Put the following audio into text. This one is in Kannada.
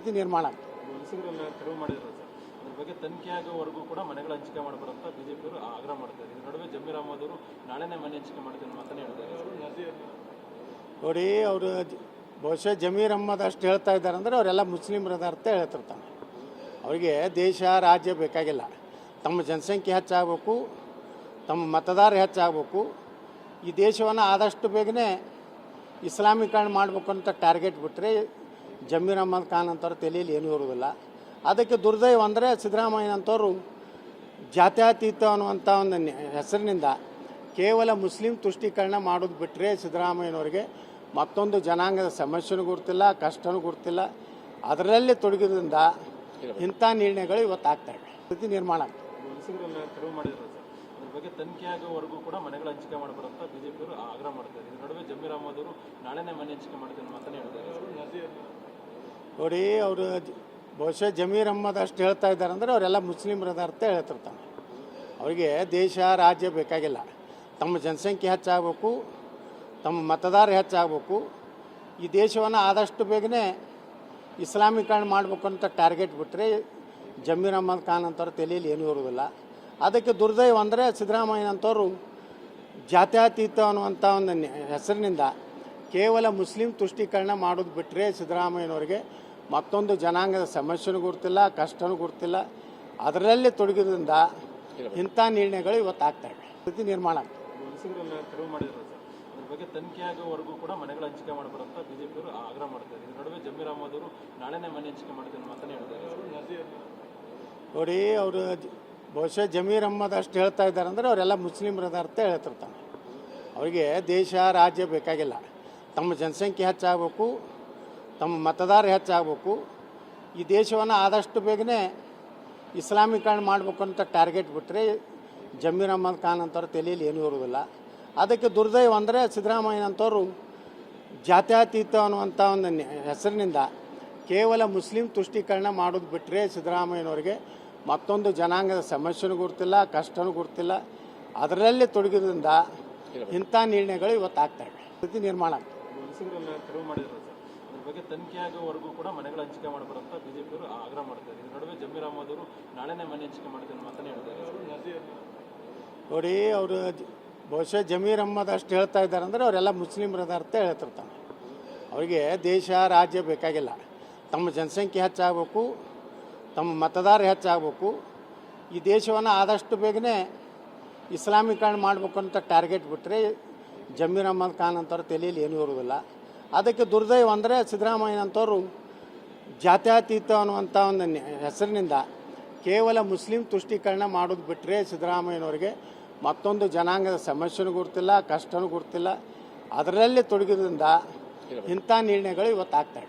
ಸ್ಥಿತಿ ನಿರ್ಮಾಣ ಆಗ್ತದೆ. ವಲಸಿಗರನ್ನ ತೆರವು ಮಾಡಿದ್ರು ಸರ್, ಅದ್ರ ಬಗ್ಗೆ ತನಿಖೆ ಆಗೋವರೆಗೂ ಕೂಡ ಮನೆಗಳ ಹಂಚಿಕೆ ಮಾಡಬಾರಂತ ಬಿಜೆಪಿಯವರು ಆಗ್ರಹ ಮಾಡ್ತಾರೆ. ಇದ್ರ ನಡುವೆ ಜಮೀರ್ ಅಹಮದ್ ಅವರು ನಾಳೆನೇ ಮನೆ ಹಂಚಿಕೆ ಮಾಡ್ತೀನಿ ಮಾತನೇ ಹೇಳ್ತಾರೆ. ನೋಡಿ, ಅವರು ಬಹುಶಃ ಜಮೀರ್ ಅಹಮದ್ ಅಷ್ಟು ಹೇಳ್ತಾ ಇದ್ದಾರೆ ಅಂದರೆ ಅವರೆಲ್ಲ ಮುಸ್ಲಿಮರದ ಅರ್ಥ ಹೇಳ್ತಿರ್ತಾನೆ. ಅವರಿಗೆ ದೇಶ ರಾಜ್ಯ ಬೇಕಾಗಿಲ್ಲ, ತಮ್ಮ ಜನಸಂಖ್ಯೆ ಹೆಚ್ಚಾಗಬೇಕು, ತಮ್ಮ ಮತದಾರ ಹೆಚ್ಚಾಗಬೇಕು, ಈ ದೇಶವನ್ನು ಆದಷ್ಟು ಬೇಗನೆ ಇಸ್ಲಾಮೀಕರಣ ಮಾಡಬೇಕು ಅಂತ ಟಾರ್ಗೆಟ್ ಬಿಟ್ಟರೆ ಜಮೀರ್ ಅಹಮದ್ ಖಾನ್ ಅಂತವ್ರ ತಲೆಯಲ್ಲಿ ಏನೂ ಇರೋದಿಲ್ಲ. ಅದಕ್ಕೆ ದುರ್ದೈವ ಅಂದರೆ ಸಿದ್ದರಾಮಯ್ಯನಂಥವ್ರು ಜಾತ್ಯತೀತ ಅನ್ನುವಂಥ ಒಂದು ಹೆಸರಿನಿಂದ ಕೇವಲ ಮುಸ್ಲಿಂ ತುಷ್ಟೀಕರಣ ಮಾಡೋದು ಬಿಟ್ಟರೆ ಸಿದ್ದರಾಮಯ್ಯನವ್ರಿಗೆ ಮತ್ತೊಂದು ಜನಾಂಗದ ಸಮಸ್ಯೆನೂ ಗುರ್ತಿಲ್ಲ, ಕಷ್ಟನೂ ಗುರ್ತಿಲ್ಲ. ಅದರಲ್ಲೇ ತೊಡಗಿದ್ರಿಂದ ಇಂಥ ನಿರ್ಣಯಗಳು ಇವತ್ತು ಆಗ್ತವೆ, ಸ್ಥಿತಿ ನಿರ್ಮಾಣ ಆಗ್ತದೆ. ವಲಸಿಗರನ್ನ ತೆರವು ಮಾಡಿದ್ರು ಸರ್, ಅದ್ರ ಬಗ್ಗೆ ತನಿಖೆ ಆಗೋವರೆಗೂ ಕೂಡ ಮನೆಗಳ ಹಂಚಿಕೆ ಮಾಡಬಾರಂತ ಬಿಜೆಪಿಯವರು ಆಗ್ರಹ ಮಾಡ್ತಾರೆ. ಇದ್ರ ನಡುವೆ ಜಮೀರ್ ಅಹಮದ್ ಅವರು ನಾಳೆನೇ ಮನೆ ಹಂಚಿಕೆ ಮಾಡ್ತೀನಿ ಮಾತನೇ ಹೇಳ್ತಾರೆ. ನೋಡಿ, ಅವರು ಬಹುಶಃ ಜಮೀರ್ ಅಹಮದ್ ಅಷ್ಟು ಹೇಳ್ತಾ ಇದ್ದಾರೆ ಅಂದರೆ ಅವರೆಲ್ಲ ಮುಸ್ಲಿಮರದ ಅರ್ಥ ಹೇಳ್ತಿರ್ತಾನೆ. ಅವರಿಗೆ ದೇಶ ರಾಜ್ಯ ಬೇಕಾಗಿಲ್ಲ, ತಮ್ಮ ಜನಸಂಖ್ಯೆ ಹೆಚ್ಚಾಗಬೇಕು, ತಮ್ಮ ಮತದಾರ ಹೆಚ್ಚಾಗಬೇಕು, ಈ ದೇಶವನ್ನು ಆದಷ್ಟು ಬೇಗನೆ ಇಸ್ಲಾಮೀಕರಣ ಮಾಡಬೇಕು ಅಂತ ಟಾರ್ಗೆಟ್ ಬಿಟ್ಟರೆ ಜಮೀರ್ ಅಹಮದ್ ಖಾನ್ ಅಂತವ್ರ ತಲೆಯಲ್ಲಿ ಏನೂ ಇರೋದಿಲ್ಲ. ಅದಕ್ಕೆ ದುರ್ದೈವ ಅಂದರೆ ಸಿದ್ದರಾಮಯ್ಯನಂಥವ್ರು ಜಾತ್ಯತೀತ ಅನ್ನುವಂಥ ಒಂದು ಹೆಸರಿನಿಂದ ಕೇವಲ ಮುಸ್ಲಿಂ ತುಷ್ಟೀಕರಣ ಮಾಡೋದು ಬಿಟ್ಟರೆ ಸಿದ್ದರಾಮಯ್ಯನವ್ರಿಗೆ ಮತ್ತೊಂದು ಜನಾಂಗದ ಸಮಸ್ಯೆನೂ ಗುರ್ತಿಲ್ಲ, ಕಷ್ಟನೂ ಗುರ್ತಿಲ್ಲ. ಅದರಲ್ಲೇ ತೊಡಗಿದ್ರಿಂದ ಇಂಥ ನಿರ್ಣಯಗಳು ಇವತ್ತು ಆಗ್ತವೆ, ಸ್ಥಿತಿ ನಿರ್ಮಾಣ ಆಗ್ತದೆ. ವಲಸಿಗರನ್ನ ತೆರವು ಮಾಡಿದ್ರು ಸರ್, ಅದ್ರ ಬಗ್ಗೆ ತನಿಖೆ ಆಗೋವರೆಗೂ ಕೂಡ ಮನೆಗಳ ಹಂಚಿಕೆ ಮಾಡಬಾರಂತ ಬಿಜೆಪಿಯವರು ಆಗ್ರಹ ಮಾಡ್ತಾರೆ. ಇದ್ರ ನಡುವೆ ಜಮೀರ್ ಅಹಮದ್ ಅವರು ನಾಳೆನೇ ಮನೆ ಹಂಚಿಕೆ ಮಾಡ್ತೀನಿ ಮಾತನೇ ಹೇಳ್ತಾರೆ. ನೋಡಿ, ಅವರು ಬಹುಶಃ ಜಮೀರ್ ಅಹಮದ್ ಅಷ್ಟು ಹೇಳ್ತಾ ಇದ್ದಾರೆ ಅಂದರೆ ಅವರೆಲ್ಲ ಮುಸ್ಲಿಮರದ ಅರ್ಥ ಹೇಳ್ತಿರ್ತಾನೆ. ಅವರಿಗೆ ದೇಶ ರಾಜ್ಯ ಬೇಕಾಗಿಲ್ಲ, ತಮ್ಮ ಜನಸಂಖ್ಯೆ ಹೆಚ್ಚಾಗಬೇಕು, ತಮ್ಮ ಮತದಾರ ಹೆಚ್ಚಾಗಬೇಕು, ಈ ದೇಶವನ್ನು ಆದಷ್ಟು ಬೇಗನೆ ಇಸ್ಲಾಮೀಕರಣ ಮಾಡಬೇಕು ಅಂತ ಟಾರ್ಗೆಟ್ ಬಿಟ್ಟರೆ ಜಮೀರ್ ಅಹಮದ್ ಖಾನ್ ಅಂತವ್ರ ತಲೆಯಲ್ಲಿ ಏನೂ ಇರೋದಿಲ್ಲ. ಅದಕ್ಕೆ ದುರ್ದೈವ ಅಂದರೆ ಸಿದ್ದರಾಮಯ್ಯನಂಥವ್ರು ಜಾತ್ಯತೀತ ಅನ್ನುವಂಥ ಒಂದು ಹೆಸರಿನಿಂದ ಕೇವಲ ಮುಸ್ಲಿಂ ತುಷ್ಟೀಕರಣ ಮಾಡೋದು ಬಿಟ್ಟರೆ ಸಿದ್ದರಾಮಯ್ಯನವ್ರಿಗೆ ಮತ್ತೊಂದು ಜನಾಂಗದ ಸಮಸ್ಯೆನೂ ಗುರ್ತಿಲ್ಲ, ಕಷ್ಟನೂ ಗುರ್ತಿಲ್ಲ. ಅದರಲ್ಲೇ ತೊಡಗಿದ್ರಿಂದ ಇಂಥ ನಿರ್ಣಯಗಳು ಇವತ್ತು ಆಗ್ತವೆ, ಸ್ಥಿತಿ ನಿರ್ಮಾಣ ಆಗ್ತದೆ. ವಲಸಿಗರನ್ನ ತೆರವು ಮಾಡಿದ್ರು ಸರ್, ಅದ್ರ ಬಗ್ಗೆ ತನಿಖೆ ಆಗೋವರೆಗೂ ಕೂಡ ಮನೆಗಳ ಹಂಚಿಕೆ ಮಾಡಬಾರಂತ ಬಿಜೆಪಿಯವರು ಆಗ್ರಹ ಮಾಡ್ತಾರೆ. ಇದ್ರ ನಡುವೆ ಜಮೀರ್ ಅಹಮದ್ ಅವರು ನಾಳೆನೇ ಮನೆ ಹಂಚಿಕೆ ಮಾಡ್ತೀನಿ ಮಾತನೇ ಹೇಳ್ತಾರೆ. ನೋಡಿ, ಅವರು ಬಹುಶಃ ಜಮೀರ್ ಅಹಮದ್ ಅಷ್ಟು ಹೇಳ್ತಾ ಇದ್ದಾರೆ ಅಂದರೆ ಅವರೆಲ್ಲ ಮುಸ್ಲಿಮರದ ಅರ್ಥ ಹೇಳ್ತಿರ್ತಾನೆ. ಅವರಿಗೆ ದೇಶ ರಾಜ್ಯ ಬೇಕಾಗಿಲ್ಲ, ತಮ್ಮ ಜನಸಂಖ್ಯೆ ಹೆಚ್ಚಾಗಬೇಕು, ತಮ್ಮ ಮತದಾರ ಹೆಚ್ಚಾಗಬೇಕು, ಈ ದೇಶವನ್ನು ಆದಷ್ಟು ಬೇಗನೆ ಇಸ್ಲಾಮೀಕರಣ ಮಾಡಬೇಕು ಅಂತ ಟಾರ್ಗೆಟ್ ಬಿಟ್ಟರೆ ಜಮೀರ್ ಅಹಮದ್ ಖಾನ್ ಅಂತವ್ರ ತಲೆಯಲ್ಲಿ ಏನೂ ಇರೋದಿಲ್ಲ. ಅದಕ್ಕೆ ದುರ್ದೈವ ಅಂದರೆ ಸಿದ್ದರಾಮಯ್ಯನಂಥವ್ರು ಜಾತ್ಯತೀತ ಅನ್ನುವಂಥ ಒಂದು ಹೆಸರಿನಿಂದ ಕೇವಲ ಮುಸ್ಲಿಂ ತುಷ್ಟೀಕರಣ ಮಾಡೋದು ಬಿಟ್ಟರೆ ಸಿದ್ದರಾಮಯ್ಯನವ್ರಿಗೆ ಮತ್ತೊಂದು ಜನಾಂಗದ ಸಮಸ್ಯೆನೂ ಗುರ್ತಿಲ್ಲ, ಕಷ್ಟನೂ ಗುರ್ತಿಲ್ಲ. ಅದರಲ್ಲೇ ತೊಡಗಿದ್ರಿಂದ ಇಂಥ ನಿರ್ಣಯಗಳು ಇವತ್ತು ಆಗ್ತವೆ.